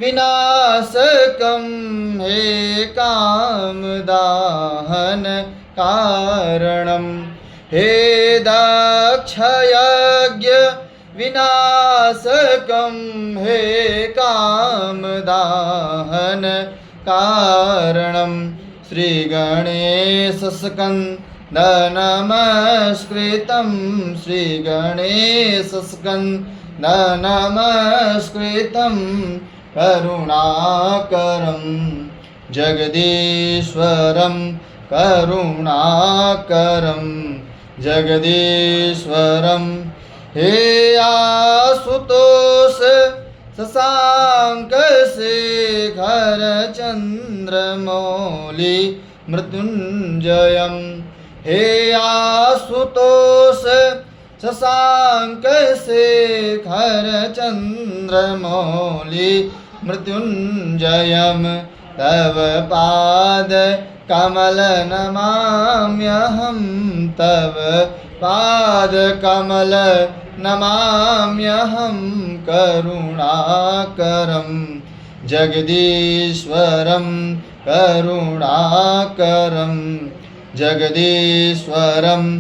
विनाशकं हे कामदाहन कारणं हे दक्षयज्ञ विनाशकं हे कामदाहन कारणं श्रीगणेशस्कन्दनमस्कृतं श्रीगणेशस्कन्दनमस्कृतं करुणाकरं जगदीश्वरं करुणाकरं जगदीश्वरं हे आशुतोष शशांक शेखर चंद्रमौलि मृत्युंजयं हे आशुतोष शशांक शेखर चंद्रमौलि मृत्युंजयं तव पाद कमल नमाम्यहं तव पाद कमल नमाम्यहं करुणाकरं जगदीश्वरं करुणाकरं जगदीश्वरं